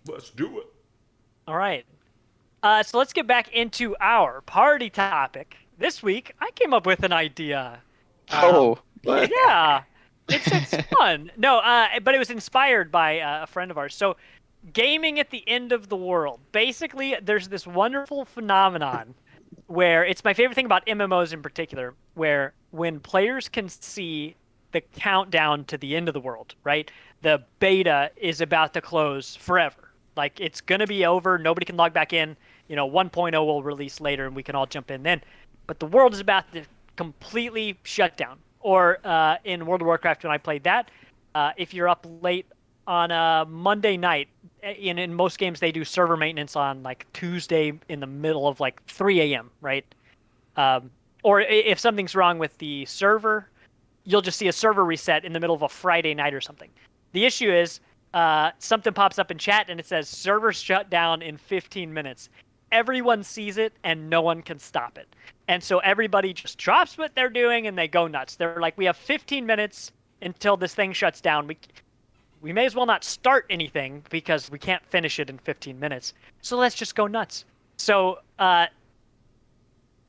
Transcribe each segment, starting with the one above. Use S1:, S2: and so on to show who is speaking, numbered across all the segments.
S1: Let's do it.
S2: All right. So let's get back into our party topic. This week, I came up with an idea. Um,
S3: Oh, what?
S2: yeah, it's fun. No, but it was inspired by a friend of ours. So, gaming at the end of the world. Basically, there's this wonderful phenomenon where it's my favorite thing about MMOs in particular, where when players can see the countdown to the end of the world, right? The beta is about to close forever. Like it's gonna be over. Nobody can log back in. 1.0 will release later, and we can all jump in then. But the world is about to completely shut down. Or in World of Warcraft, when I played that, if you're up late on a Monday night, in most games they do server maintenance on like Tuesday in the middle of like 3 a.m. right? Or if something's wrong with the server, you'll just see a server reset in the middle of a Friday night or something. The issue is something pops up in chat and it says server shut down in 15 minutes. Everyone sees it and no one can stop it. And so everybody just drops what they're doing and they go nuts. They're like, we have 15 minutes until this thing shuts down. We may as well not start anything because we can't finish it in 15 minutes. So let's just go nuts. So,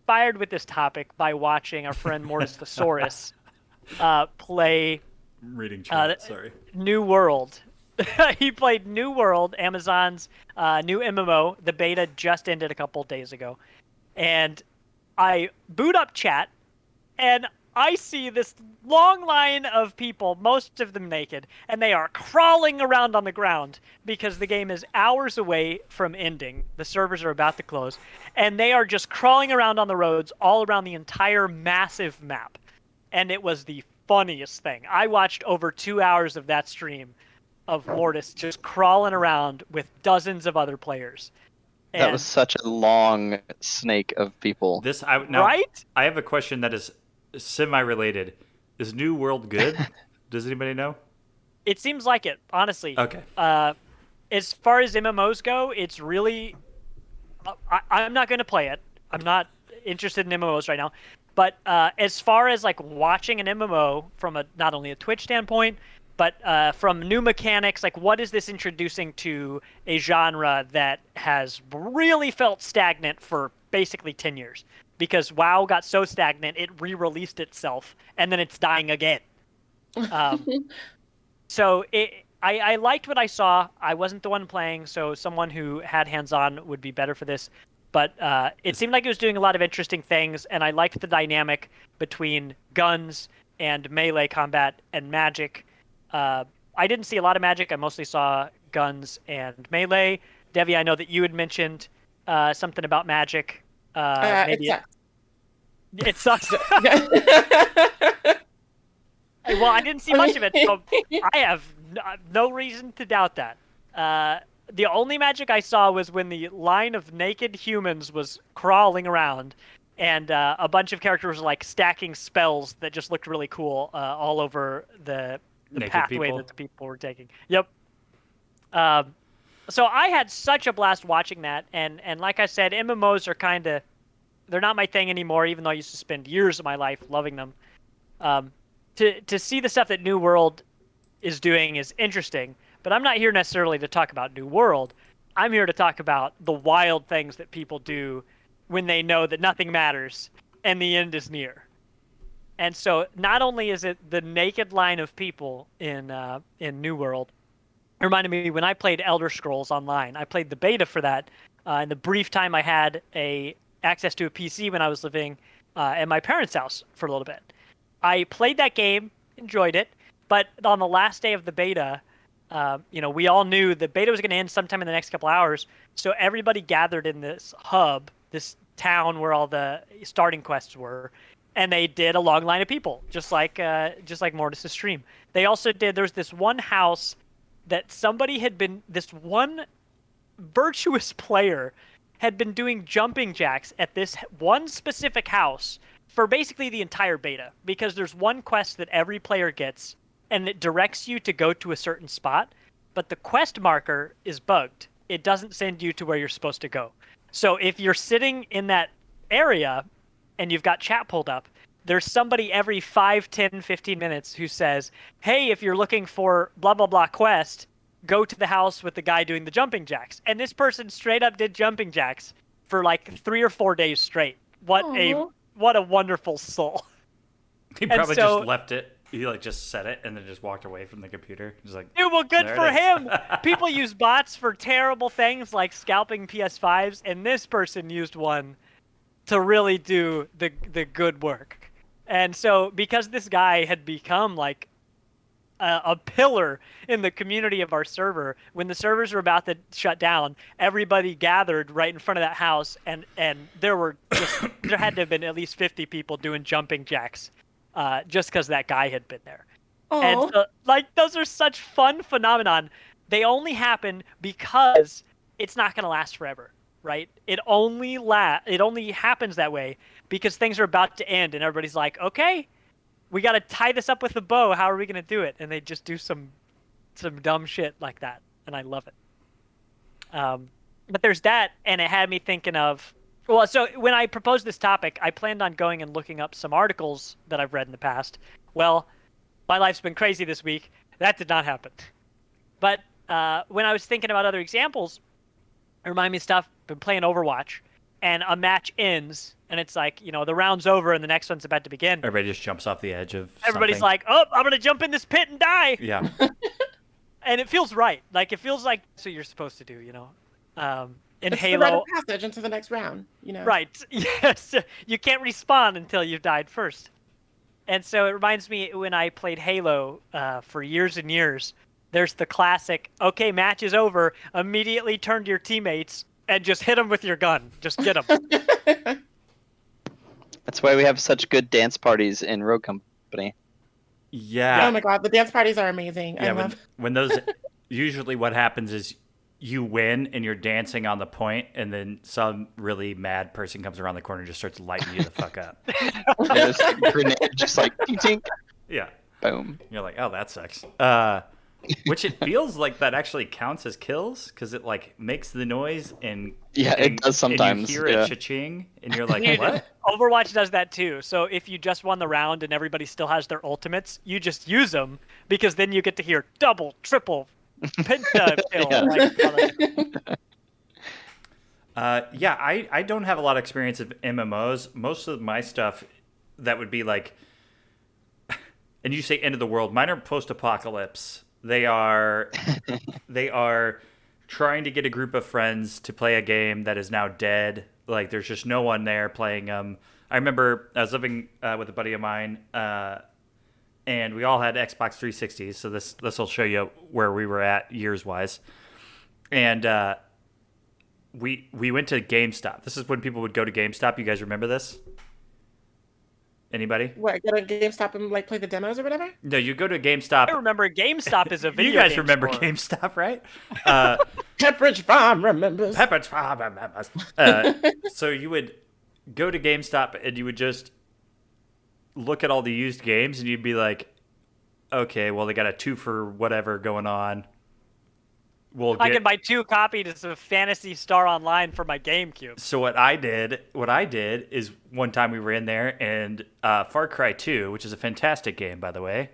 S2: fired with this topic by watching our friend Mortis Thesaurus play
S1: I'm reading chat. Sorry.
S2: New World. He played New World, Amazon's new MMO. The beta just ended a couple days ago. And I boot up chat, and I see this long line of people, most of them naked, and they are crawling around on the ground because the game is hours away from ending. The servers are about to close, and they are just crawling around on the roads all around the entire massive map. And it was the funniest thing. I watched over 2 hours of that stream of Mortis just crawling around with dozens of other players.
S3: That was such a long snake of people.
S2: Right?
S1: I have a question that is semi-related. Is New World good? Does anybody know?
S2: It seems like it, honestly.
S1: Okay.
S2: As far as MMOs go, it's really... I'm not going to play it. I'm not interested in MMOs right now. But as far as like watching an MMO from not only a Twitch standpoint, but from new mechanics, like what is this introducing to a genre that has really felt stagnant for basically 10 years? Because WoW got so stagnant, it re-released itself, and then it's dying again. So I liked what I saw. I wasn't the one playing, so someone who had hands-on would be better for this. But it seemed like it was doing a lot of interesting things, and I liked the dynamic between guns and melee combat and magic. I didn't see a lot of magic. I mostly saw guns and melee. Devi, I know that you had mentioned something about magic. Maybe it sucks. Well, I didn't see much of it, so I have no reason to doubt that. The only magic I saw was when the line of naked humans was crawling around, and a bunch of characters were like stacking spells that just looked really cool all over the pathway that the people were taking. Yep. So I had such a blast watching that, and like I said, MMOs are they're not my thing anymore, even though I used to spend years of my life loving them. To see the stuff that New World is doing is interesting, but I'm not here necessarily to talk about New World. I'm here to talk about the wild things that people do when they know that nothing matters and the end is near. And so not only is it the naked line of people in New World, it reminded me when I played Elder Scrolls Online. I played the beta for that in the brief time I had access to a PC when I was living at my parents' house for a little bit. I played that game, enjoyed it, but on the last day of the beta, we all knew the beta was going to end sometime in the next couple hours, so everybody gathered in this hub, this town where all the starting quests were, and they did a long line of people, just like Mortis' stream. They also there's this one house that this one virtuous player had been doing jumping jacks at this one specific house for basically the entire beta, because there's one quest that every player gets, and it directs you to go to a certain spot, but the quest marker is bugged. It doesn't send you to where you're supposed to go. So if you're sitting in that area and you've got chat pulled up, there's somebody every 5, 10, 15 minutes who says, hey, if you're looking for blah, blah, blah quest, go to the house with the guy doing the jumping jacks. And this person straight up did jumping jacks for like 3 or 4 days straight. What a wonderful soul.
S1: He probably just left it. He like just set it and then just walked away from the computer. He's like,
S2: dude, well, good for him. People use bots for terrible things like scalping PS5s, and this person used one to really do the good work. And so because this guy had become like a pillar in the community of our server, when the servers were about to shut down, everybody gathered right in front of that house, and there had to have been at least 50 people doing jumping jacks. Just because that guy had been there.
S4: Aww.
S2: And so, like, those are such fun phenomenon. They only happen because it's not going to last forever, right? It only happens that way because things are about to end, and everybody's like, okay, we got to tie this up with a bow. How are we going to do it? And they just do some dumb shit like that, and I love it. But there's that, and it had me thinking of. Well, so when I proposed this topic, I planned on going and looking up some articles that I've read in the past. Well, my life's been crazy this week. That did not happen. But when I was thinking about other examples, it reminded me of stuff. Been playing Overwatch, and a match ends, and it's like, the round's over, and the next one's about to begin.
S1: Everybody just jumps off the edge of
S2: Everybody's
S1: something.
S2: like, oh, I'm going to jump in this pit and die.
S1: Yeah.
S2: And it feels right. Like, it feels like that's what you're supposed to do, In
S4: it's
S2: Halo,
S4: the rite of passage into the next round,
S2: Right. Yes. You can't respawn until you've died first. And so it reminds me when I played Halo for years and years, there's the classic, okay, match is over, immediately turn to your teammates and just hit them with your gun. Just get them.
S3: That's why we have such good dance parties in Rogue Company.
S1: Yeah.
S4: Oh my god, the dance parties are amazing.
S1: Yeah,
S4: I love.
S1: when those usually what happens is you win and you're dancing on the point, and then some really mad person comes around the corner and just starts lighting you the fuck up.
S3: This grenade just like tink,
S1: Yeah.
S3: boom.
S1: You're like, oh, that sucks. Which it feels like that actually counts as kills because it like makes the noise and
S3: Yeah, it does sometimes.
S1: And you hear
S3: yeah.
S1: it cha-ching and you're like,
S2: Dude,
S1: what?
S2: Overwatch does that too. So if you just won the round and everybody still has their ultimates, you just use them because then you get to hear double, triple, penta kill.
S1: Yeah. I don't have a lot of experience of MMOs. Most of my stuff that would be like, and you say end of the world, mine are post-apocalypse. They are trying to get a group of friends to play a game that is now dead. Like there's just no one there playing them. I remember I was living with a buddy of mine, and we all had Xbox 360s. So this will show you where we were at years wise. And we went to GameStop. This is when people would go to GameStop. You guys remember this? Anybody?
S4: What, go to GameStop and like play the demos or whatever?
S1: No, you go to GameStop.
S2: I remember GameStop is a video
S1: You guys
S2: game
S1: remember
S2: store.
S1: GameStop, right?
S4: Pepperidge Farm remembers.
S1: Pepperidge Farm remembers. So you would go to GameStop and you would just look at all the used games and you'd be like, okay, well, they got a 2 for whatever going on.
S2: I can buy 2 copies of Phantasy Star Online for my GameCube.
S1: So what I did is one time we were in there and Far Cry 2, which is a fantastic game, by the way,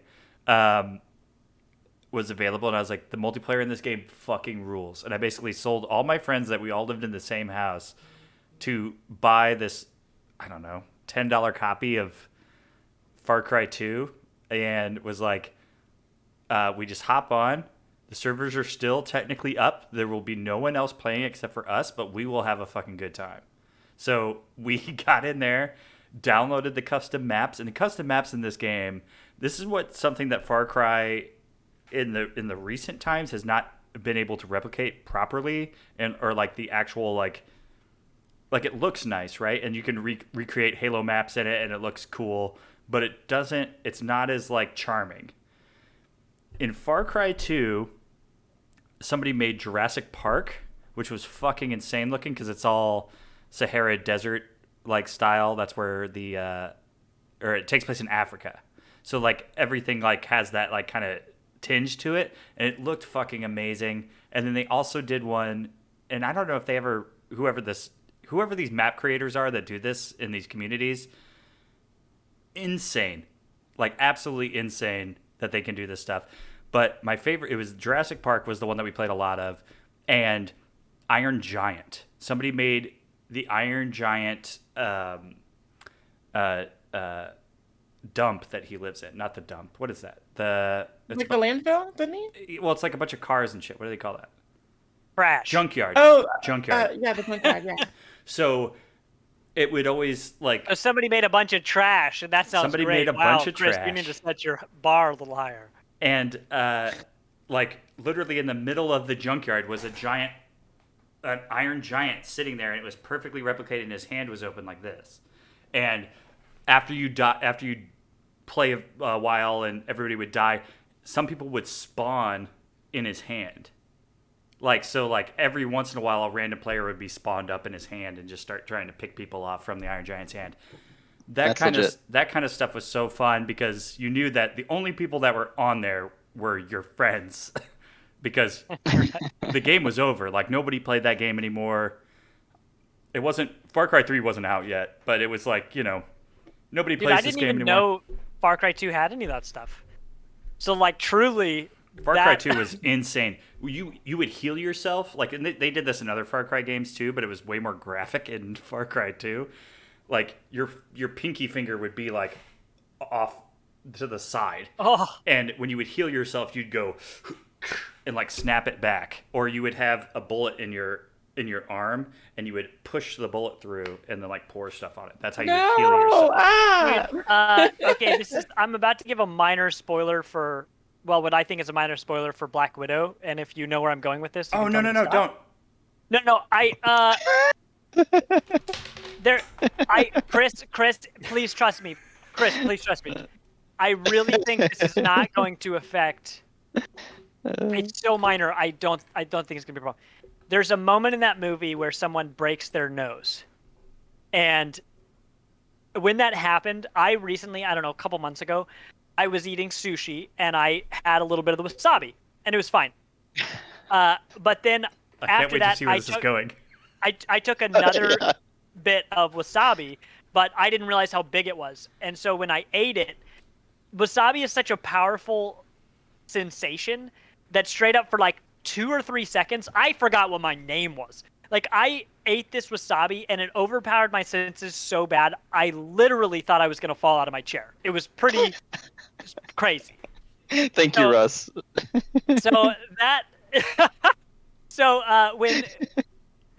S1: was available. And I was like, the multiplayer in this game fucking rules. And I basically sold all my friends that we all lived in the same house to buy this, I don't know, $10 copy of Far Cry 2 and was like, we just hop on. The servers are still technically up. There will be no one else playing except for us, but we will have a fucking good time. So we got in there, downloaded the custom maps, and the custom maps in this game, this is something that Far Cry in the recent times has not been able to replicate properly, or like the actual like it looks nice, right? And you can recreate Halo maps in it, and it looks cool, but it's not as like charming. In Far Cry 2, somebody made Jurassic Park, which was fucking insane looking because it's all Sahara Desert like style. That's where or it takes place in Africa. So like everything like has that like kind of tinge to it, and it looked fucking amazing. And then they also did one, and I don't know if they ever whoever these map creators are that do this in these communities. insane, like absolutely insane that they can do this stuff. But my favorite, it was Jurassic Park was the one that we played a lot of, and Iron Giant. Somebody made the Iron Giant dump that he lives in. Not the dump. What is that?
S4: Like the landfill, didn't he?
S1: Well, it's like a bunch of cars and shit. What do they call that?
S2: Trash.
S1: Junkyard.
S4: Oh,
S1: Junkyard.
S4: yeah, the junkyard. Yeah.
S1: So it would always like
S2: So somebody made a bunch of trash, and that sounds
S1: Somebody
S2: great.
S1: made a
S2: Wow,
S1: bunch of
S2: Chris,
S1: trash.
S2: you need to set your bar a little higher.
S1: and like literally in the middle of the junkyard was an iron giant sitting there, and it was perfectly replicated, and his hand was open like this. And after you play a while and everybody would die, some people would spawn in his hand. Like every once in a while, a random player would be spawned up in his hand and just start trying to pick people off from the Iron Giant's hand. That kind of stuff was so fun because you knew that the only people that were on there were your friends, because the game was over. Like nobody played that game anymore. It wasn't Far Cry 3 wasn't out yet, but it was like nobody
S2: Dude,
S1: plays
S2: I
S1: this
S2: didn't
S1: game
S2: even
S1: anymore.
S2: know Far Cry 2 had any of that stuff. So like truly,
S1: Far Cry 2 was insane. You would heal yourself, like, and they did this in other Far Cry games too, but it was way more graphic in Far Cry 2. Like your pinky finger would be like off to the side, and when you would heal yourself, you'd go and like snap it back, or you would have a bullet in your arm, and you would push the bullet through and then like pour stuff on it. That's how you would heal yourself.
S2: Okay, I'm about to give a minor spoiler for, well, what I think is a minor spoiler for Black Widow, and if you know where I'm going with this.
S1: Oh, no, don't.
S2: Chris, please trust me. Chris, please trust me. I really think this is not going to affect. It's so minor. I don't think it's gonna be a problem. There's a moment in that movie where someone breaks their nose, and when that happened, I don't know, a couple months ago, I was eating sushi and I had a little bit of the wasabi, and it was fine. But then
S1: I can't
S2: after
S1: wait
S2: that,
S1: to see where this is going.
S2: I took another bit of wasabi, but I didn't realize how big it was. And so when I ate it, wasabi is such a powerful sensation that straight up for like 2 or 3 seconds, I forgot what my name was. Like I ate this wasabi and it overpowered my senses so bad, I literally thought I was going to fall out of my chair. It was pretty crazy.
S3: Thank you, Russ.
S2: When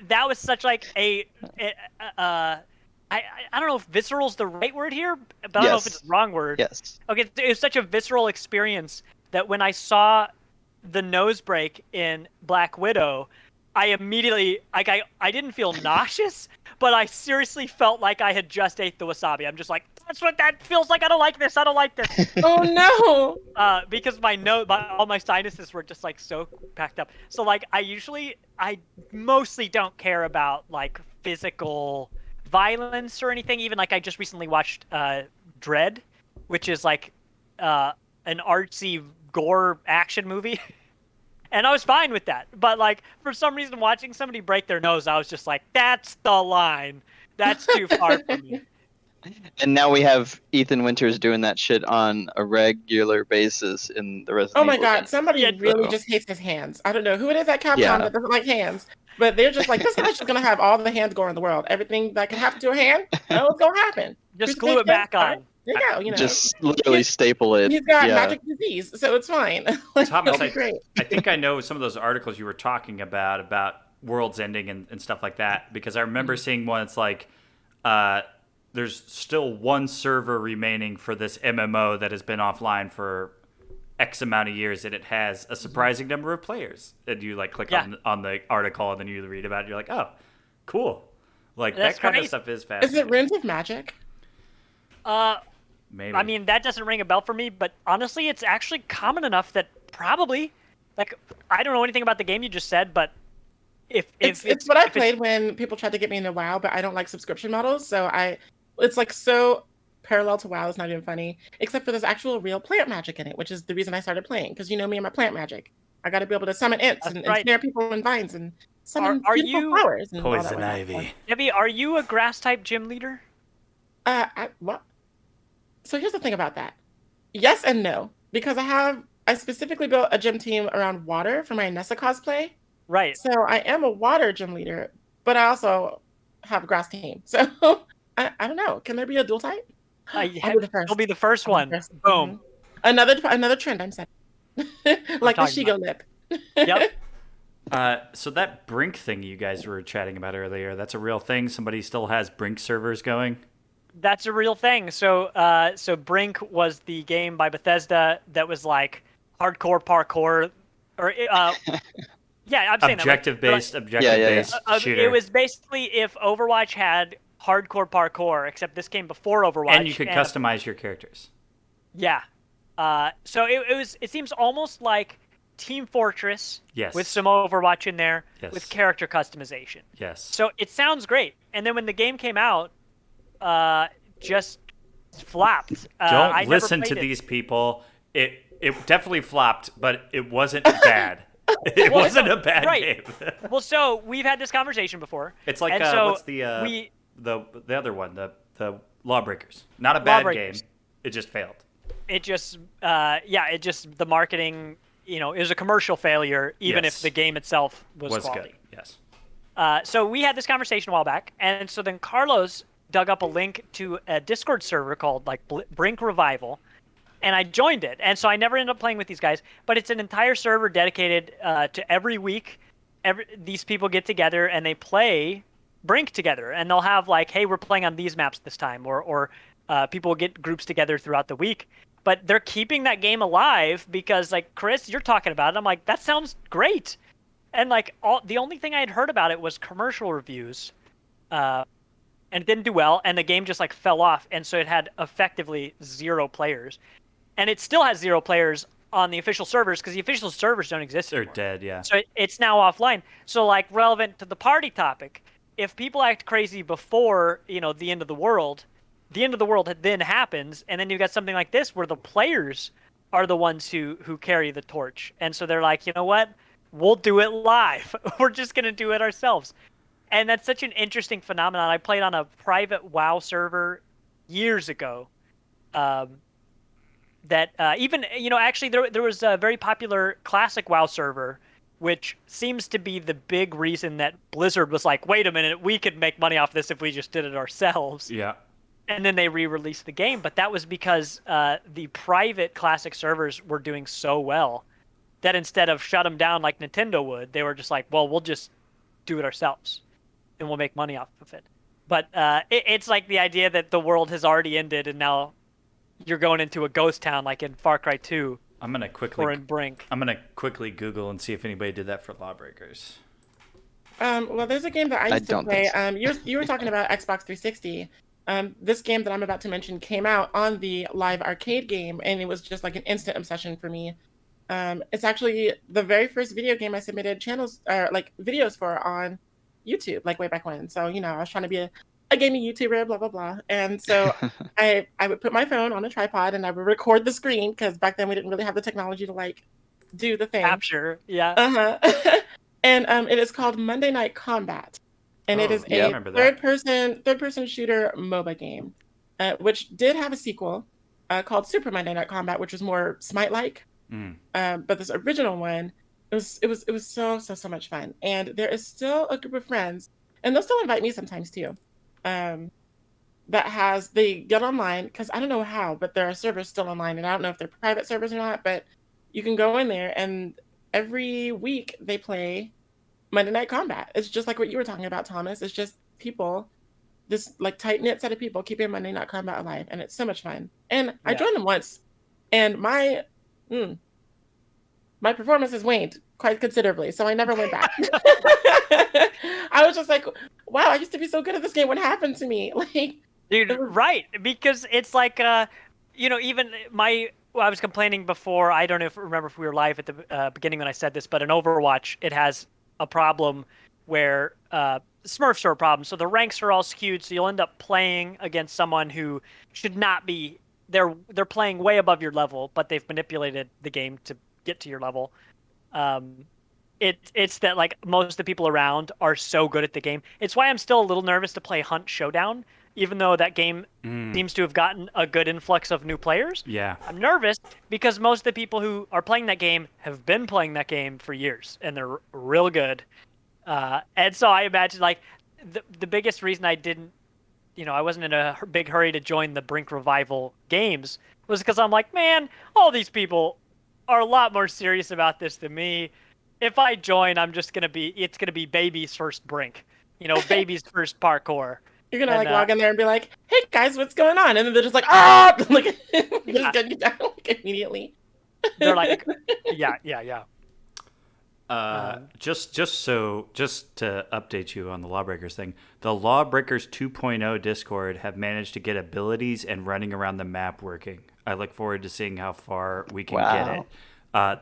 S2: that was such like I don't know if visceral is the right word here, but I don't know if it's the wrong word.
S3: Yes.
S2: Okay, it was such a visceral experience that when I saw the nose break in Black Widow, I immediately I didn't feel nauseous, but I seriously felt like I had just ate the wasabi. I'm just like, that's what that feels like. I don't like this.
S4: Oh no!
S2: Because all my sinuses were just like so packed up. So like I mostly don't care about like physical violence or anything. Even like I just recently watched Dread, which is like an artsy gore action movie. And I was fine with that. But like for some reason watching somebody break their nose, I was just like, that's the line. That's too far for me.
S3: And now we have Ethan Winters doing that shit on a regular basis in the Resident
S4: Oh my
S3: Evil
S4: god,
S3: games.
S4: somebody really just hates his hands. I don't know who it is at Capcom that doesn't like hands, but they're just like, this guy's just gonna have all the hands gore in the world. Everything that can happen to a hand, it's gonna happen.
S2: Just glue it back on.
S4: There you go.
S3: Just literally staple it.
S4: He's got magic disease, so it's fine.
S1: Thomas,
S4: It'll be great.
S1: I think I know some of those articles you were talking about worlds ending and stuff like that, because I remember seeing one. It's like there's still one server remaining for this MMO that has been offline for X amount of years, and it has a surprising number of players. And you like click on the article, and then you read about it. You're like, oh, cool. Like
S2: That's
S1: that kind
S2: great.
S1: of stuff is
S4: Is
S1: fascinating.
S4: it Runes of Magic?
S1: Maybe.
S2: I mean, that doesn't ring a bell for me, but honestly, it's actually common enough that probably, like, I don't know anything about the game you just said, but
S4: It's what I played when people tried to get me into WoW, but I don't like subscription models, so it's like so parallel to WoW. It's not even funny, except for there's actual real plant magic in it, which is the reason I started playing, because you know me and my plant magic. I got to be able to summon imps and snare people in vines and summon beautiful flowers. And
S1: Poison ivy.
S2: Debbie, are you a grass type gym leader?
S4: What? So here's the thing about that. Yes and no, because I specifically built a gym team around water for my Nessa cosplay.
S2: Right.
S4: So I am a water gym leader, but I also have a grass team. So I don't know. Can there be a dual type? I'll be the first.
S2: You'll be the first
S4: I'll be
S2: one.
S4: the first.
S2: Boom.
S4: Another trend I'm setting. Like the
S2: talking
S4: Shigo lip.
S2: Yep.
S1: So that Brink thing you guys were chatting about earlier, that's a real thing? Somebody still has Brink servers going?
S2: That's a real thing. So Brink was the game by Bethesda that was like hardcore parkour, or yeah, I'm saying
S1: objective-based shooter.
S2: It was basically if Overwatch had hardcore parkour, except this came before Overwatch,
S1: and you could customize your characters.
S2: Yeah. So it seems almost like Team Fortress with some Overwatch in there with character customization.
S1: Yes.
S2: So it sounds great. And then when the game came out, just flopped.
S1: Don't listen to these people. It definitely flopped, but it wasn't bad. It wasn't a bad game.
S2: Well, so we've had this conversation before.
S1: It's like what's the other one, the Lawbreakers. Not a bad game. It just failed.
S2: It just the marketing, it was a commercial failure, even if the game itself was quality.
S1: Good. Yes.
S2: So we had this conversation a while back, and so then Carlos dug up a link to a Discord server called like Brink Revival, and I joined it. And so I never ended up playing with these guys, but it's an entire server dedicated to every week. These people get together and they play Brink together, and they'll have like, hey, we're playing on these maps this time, or people will get groups together throughout the week. But they're keeping that game alive because, like, Chris, you're talking about it. I'm like, that sounds great. And like, the only thing I had heard about it was commercial reviews, and it didn't do well, and the game just like fell off, and so it had effectively 0 players, and it still has 0 players on the official servers because the official servers don't exist anymore.
S1: They're dead, yeah.
S2: So it's now offline. So like, relevant to the party topic, if people act crazy before the end of the world then happens, and then you got something like this where the players are the ones who carry the torch, and so they're like, you know what, we'll do it live. We're just gonna do it ourselves. And that's such an interesting phenomenon. I played on a private WoW server years ago. That even actually there was a very popular classic WoW server, which seems to be the big reason that Blizzard was like, wait a minute, we could make money off this if we just did it ourselves.
S1: Yeah.
S2: And then they re-released the game, but that was because the private classic servers were doing so well that instead of shut them down like Nintendo would, they were just like, well, we'll just do it ourselves, and we'll make money off of it. But it's like the idea that the world has already ended, and now you're going into a ghost town like in Far Cry 2. Or in Brink.
S1: I'm gonna quickly Google and see if anybody did that for Lawbreakers.
S4: Well, there's a game that I used to play. You were talking about Xbox 360. This game that I'm about to mention came out on the live arcade game, and it was just like an instant obsession for me. It's actually the very first video game I submitted videos for on YouTube, like way back when. So, I was trying to be a gaming YouTuber, blah, blah, blah. And so I would put my phone on a tripod and I would record the screen, because back then we didn't really have the technology to like do the thing.
S2: Capture, yeah.
S4: Uh-huh. And it is called Monday Night Combat. And it is a third-person shooter MOBA game, which did have a sequel called Super Monday Night Combat, which was more Smite-like. But this original one, it was so much fun. And there is still a group of friends, and they'll still invite me sometimes too. They get online, because I don't know how, but there are servers still online, and I don't know if they're private servers or not. But you can go in there, and every week they play Monday Night Combat. It's just like what you were talking about, Thomas. It's just people, this like tight-knit set of people keeping Monday Night Combat alive, and it's so much fun. And I joined them once, and my performance has waned quite considerably, so I never went back. I was just like, wow, I used to be so good at this game. What happened to me? Like,
S2: dude, right? Because it's like, even I was complaining before. I don't remember if we were live at the beginning when I said this, but in Overwatch, it has a problem where Smurfs are a problem. So the ranks are all skewed. So you'll end up playing against someone who should not be. They're playing way above your level, but they've manipulated the game to get to your level. It's that like most of the people around are so good at the game. It's why I'm still a little nervous to play Hunt Showdown, even though that game seems to have gotten a good influx of new players.
S1: Yeah.
S2: I'm nervous because most of the people who are playing that game have been playing that game for years, and they're real good. And so I imagine, like, the biggest reason I didn't, I wasn't in a big hurry to join the Brink Revival games was because I'm like, man, all these people are a lot more serious about this than me. If I join, it's gonna be baby's first Brink, baby's first parkour.
S4: You're gonna log in there and be like, "Hey guys, what's going on?" And then they're just like, "Ah!" Like, just getting you down immediately.
S2: They're like, "Yeah."
S1: Just to update you on the Lawbreakers thing, the Lawbreakers 2.0 Discord have managed to get abilities and running around the map working. I look forward to seeing how far we can get it.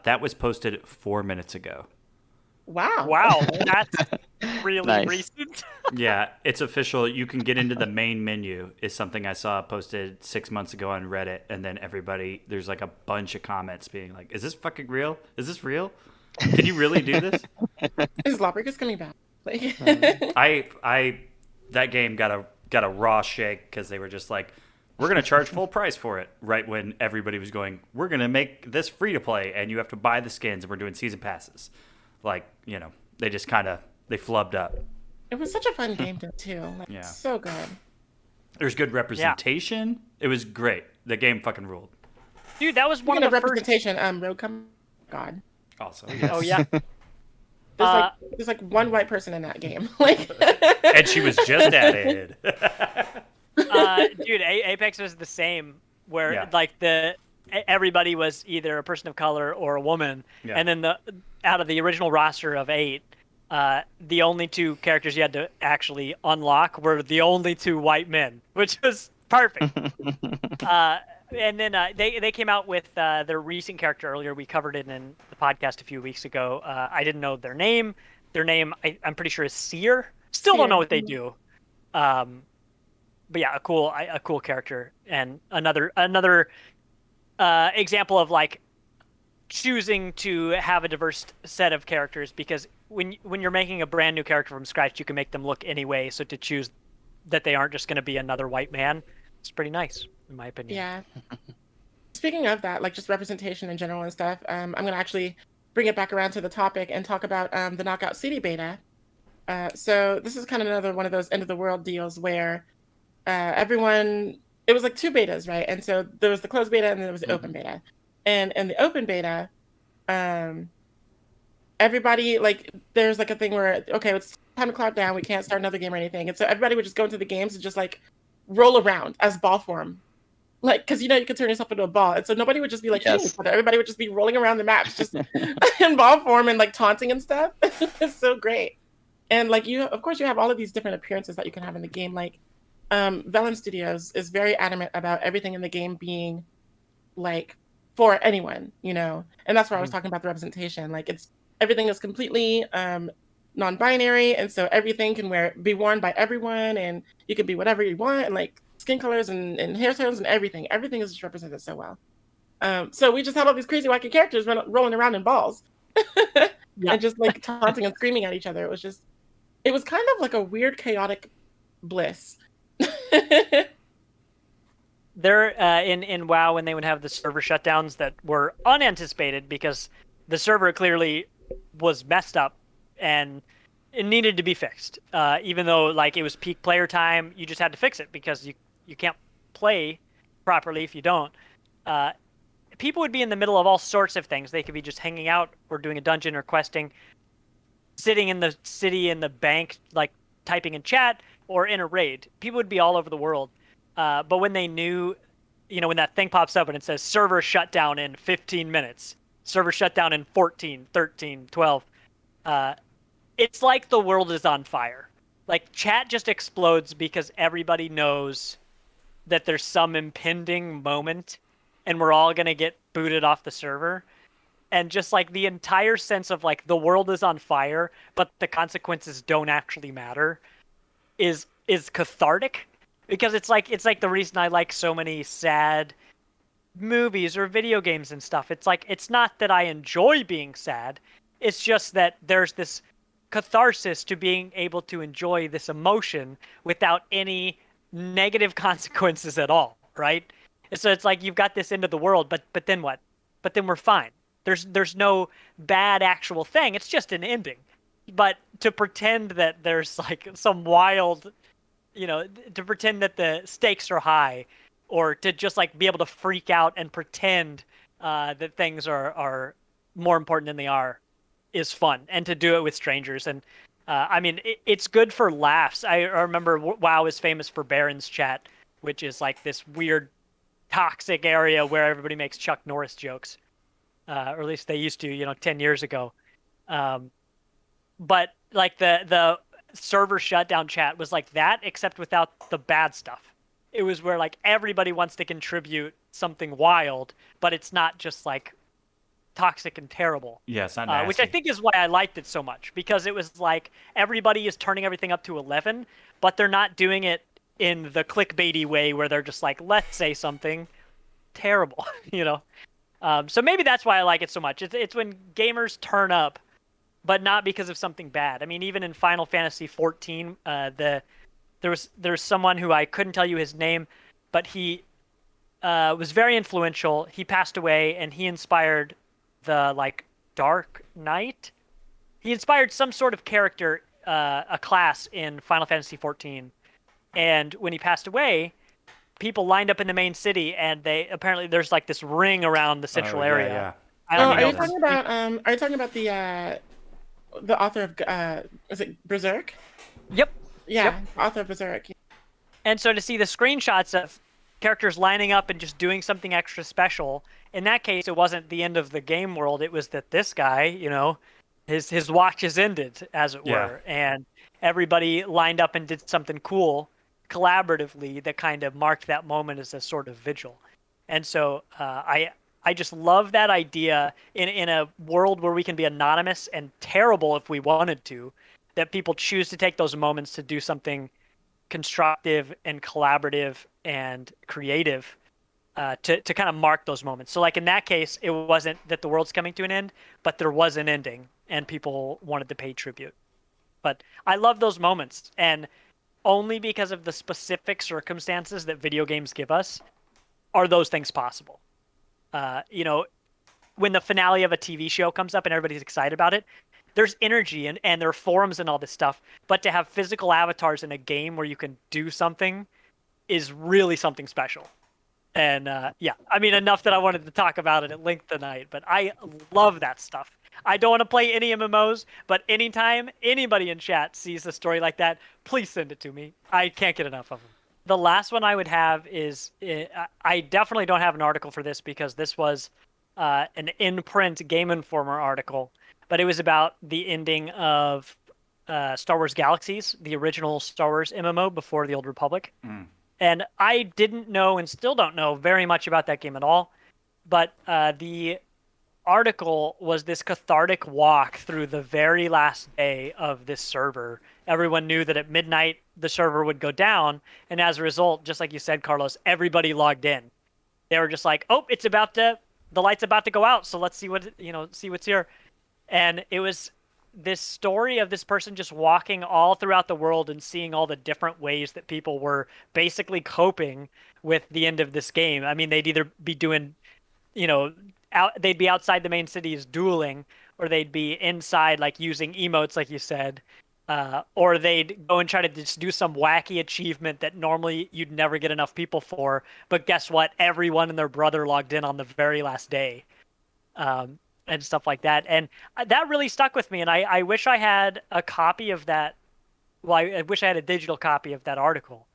S1: That was posted 4 minutes ago.
S2: Wow, that's really
S3: Nice.
S2: recent.
S1: Yeah, it's official. You can get into the main menu. Is something I saw posted 6 months ago on Reddit, and then there's like a bunch of comments being like, "Is this fucking real? Is this real? Can you really do this?"
S4: Is Lawbreakers coming back? Like,
S1: That game got a raw shake because they were just like, "We're gonna charge full price for it." Right when everybody was going, "We're gonna make this free to play, and you have to buy the skins, and we're doing season passes." Like, they just they flubbed up.
S4: it was such a fun game too. Like,
S1: Yeah.
S4: so good.
S1: There's good representation. It was great. The game fucking ruled.
S2: Dude, that was one
S4: Speaking
S2: of
S4: of
S2: the first.
S4: representation, Rogue come. God,
S1: Also, yes.
S2: Oh yeah.
S4: there's like one white person in that game. Like,
S1: And she was just added.
S2: Dude, Apex was the same, where
S1: Yeah.
S2: like everybody was either a person of color or a woman,
S1: Yeah.
S2: and then out of the original roster of 8, the only 2 characters you had to actually unlock were the only 2 white men, which was perfect. And then they came out with their recent character earlier. We covered it in the podcast a few weeks ago. I didn't know their name. Their name, I'm pretty sure, is Seer. Still don't know what they do. But yeah, a cool character, and another example of like choosing to have a diverse set of characters, because when you're making a brand new character from scratch, you can make them look any way. So to choose that they aren't just going to be another white man, it's pretty nice, in my opinion.
S4: yeah. Speaking of that, like just representation in general and stuff, I'm gonna actually bring it back around to the topic and talk about the Knockout City beta. So this is kind of another one of those end of the world deals where it was like 2 betas, right? And so there was the closed beta and then there was the open beta. And in the open beta, everybody, like, there's like a thing where, okay, it's time to clock down, we can't start another game or anything. And so everybody would just go into the games and just like roll around as ball form. Like, because you could turn yourself into a ball. And so nobody would just be like hitting each other. Everybody would just be rolling around the maps just in ball form and like taunting and stuff. It's so great. And like of course you have all of these different appearances that you can have in the game. Like Velen Studios is very adamant about everything in the game being like for anyone, and that's where I was talking about the representation. Like everything is completely non-binary, and so everything can be worn by everyone, and you can be whatever you want, and like skin colors and hair tones and everything is just represented so well. So we just had all these crazy wacky characters rolling around in balls and just like taunting and screaming at each other. It was kind of like a weird chaotic bliss.
S2: There in WoW, when they would have the server shutdowns that were unanticipated because the server clearly was messed up and it needed to be fixed. Even though like it was peak player time, you just had to fix it because you can't play properly if you don't. People would be in the middle of all sorts of things. They could be just hanging out or doing a dungeon or questing, sitting in the city in the bank, like typing in chat, or in a raid. People would be all over the world. But when they knew, when that thing pops up and it says server shut down in 15 minutes, server shut down in 14, 13, 12, it's like the world is on fire. Like chat just explodes because everybody knows that there's some impending moment and we're all going to get booted off the server. And just like the entire sense of like the world is on fire, but the consequences don't actually matter is cathartic. Because it's like the reason I like so many sad movies or video games and stuff. It's like, it's not that I enjoy being sad. It's just that there's this catharsis to being able to enjoy this emotion without any negative consequences at all, right? And so it's like you've got this end of the world, but then what? But then we're fine. There's no bad actual thing. It's just an ending. But to pretend that there's like some wild, to pretend that the stakes are high, or to just like be able to freak out and pretend that things are more important than they are, is fun. And to do it with strangers. And I mean, it's good for laughs. I remember WoW is famous for Baron's Chat, which is like this weird toxic area where everybody makes Chuck Norris jokes, or at least they used to, 10 years ago. But like the server shutdown chat was like that, except without the bad stuff. It was where like everybody wants to contribute something wild, but it's not just like toxic and terrible.
S1: Yeah, it's not nasty.
S2: Which I think is why I liked it so much, because it was like everybody is turning everything up to 11, but they're not doing it in the clickbaity way where they're just like, let's say something terrible, So maybe that's why I like it so much. It's when gamers turn up, but not because of something bad. I mean, even in Final Fantasy XIV, there's someone who I couldn't tell you his name, but he was very influential. He passed away, and he inspired the like Dark Knight. He inspired some sort of character, a class in Final Fantasy XIV. And when he passed away, people lined up in the main city, and apparently there's like this ring around the central area.
S1: Yeah.
S4: Are you talking about the author of is it Berserk?
S2: Yep.
S4: Yeah,
S2: Yep.
S4: Author of Berserk.
S2: And so to see the screenshots of characters lining up and just doing something extra special, in that case, it wasn't the end of the game world. It was that this guy, his watch is ended, as it were, and everybody lined up and did something cool collaboratively that kind of marked that moment as a sort of vigil. And so I just love that idea in a world where we can be anonymous and terrible if we wanted to, that people choose to take those moments to do something constructive and collaborative and creative to kind of mark those moments. So like in that case, it wasn't that the world's coming to an end, but there was an ending and people wanted to pay tribute. But I love those moments, and only because of the specific circumstances that video games give us are those things possible. When the finale of a TV show comes up and everybody's excited about it, there's energy and there are forums and all this stuff. But to have physical avatars in a game where you can do something is really something special. And enough that I wanted to talk about it at length tonight. But I love that stuff. I don't want to play any MMOs, but anytime anybody in chat sees a story like that, please send it to me. I can't get enough of them. The last one I would have is, I definitely don't have an article for this because this was an in-print Game Informer article, but it was about the ending of Star Wars Galaxies, the original Star Wars MMO before the Old Republic. Mm. And I didn't know and still don't know very much about that game at all, but the article was this cathartic walk through the very last day of this server. Everyone knew that at midnight the server would go down, and as a result, just like you said, Carlos, everybody logged in. They were just like, "Oh, the light's about to go out, so let's see what's here." And it was this story of this person just walking all throughout the world and seeing all the different ways that people were basically coping with the end of this game. I mean, they'd either be doing, they'd be outside the main cities dueling, or they'd be inside, like using emotes, like you said, or they'd go and try to just do some wacky achievement that normally you'd never get enough people for. But guess what? Everyone and their brother logged in on the very last day, and stuff like that. And that really stuck with me. And I wish I had a copy of that. Well, I wish I had a digital copy of that article,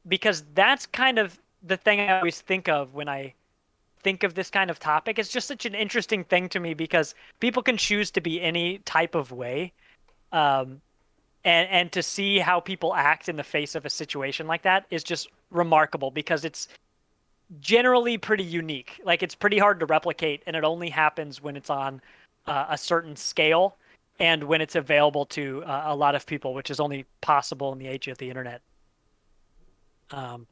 S2: because that's kind of the thing I always think of when I think of this kind of topic. It's just such an interesting thing to me because people can choose to be any type of way. And to see how people act in the face of a situation like that is just remarkable because it's generally pretty unique. Like, it's pretty hard to replicate, and it only happens when it's on a certain scale and when it's available to a lot of people, which is only possible in the age of the internet. So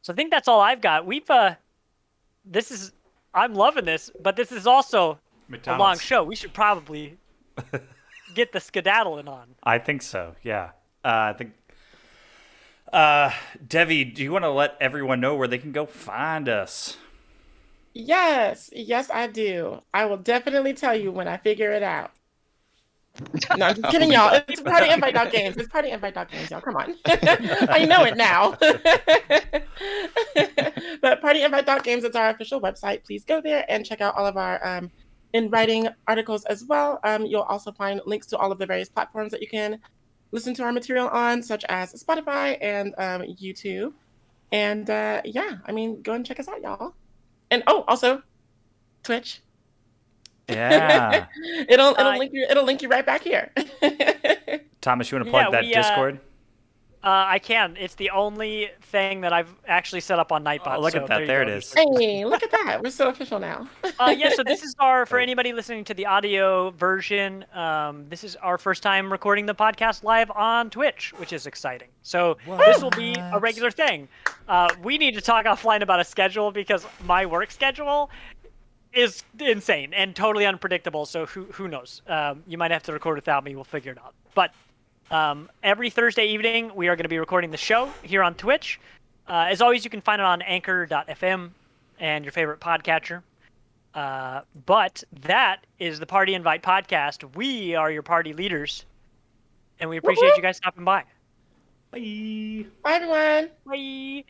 S2: I think that's all I've got. I'm loving this, but this is also a long show. We should probably get the skedaddling on.
S1: I think so, yeah. I think Devi, do you want to let everyone know where they can go find us?
S4: Yes, I do. I will definitely tell you when I figure it out. No, I'm just kidding, y'all. It's partyinvite.games. It's partyinvite.games, y'all. Come on. I know it now. But partyinvite.games is our official website. Please go there and check out all of our in writing articles as well. You'll also find links to all of the various platforms that you can listen to our material on, such as Spotify and YouTube. And yeah, I mean, go and check us out, y'all. And also Twitch.
S1: Yeah.
S4: it'll link you right back here.
S1: Thomas, you want to plug that Discord?
S2: I can. It's the only thing that I've actually set up on Nightbot.
S1: Oh, look at that. There it is.
S4: Hey, look at that. We're so official now.
S2: Yeah, so this is for anybody listening to the audio version, this is our first time recording the podcast live on Twitch, which is exciting. So this will be a regular thing. We need to talk offline about a schedule because my work schedule is insane and totally unpredictable. So who knows? You might have to record without me. We'll figure it out. But every Thursday evening, we are going to be recording the show here on Twitch. As always, you can find it on anchor.fm and your favorite podcatcher. But that is the Party Invite podcast. We are your party leaders, and we appreciate you guys stopping by.
S1: Bye.
S4: Bye, everyone.
S2: Bye.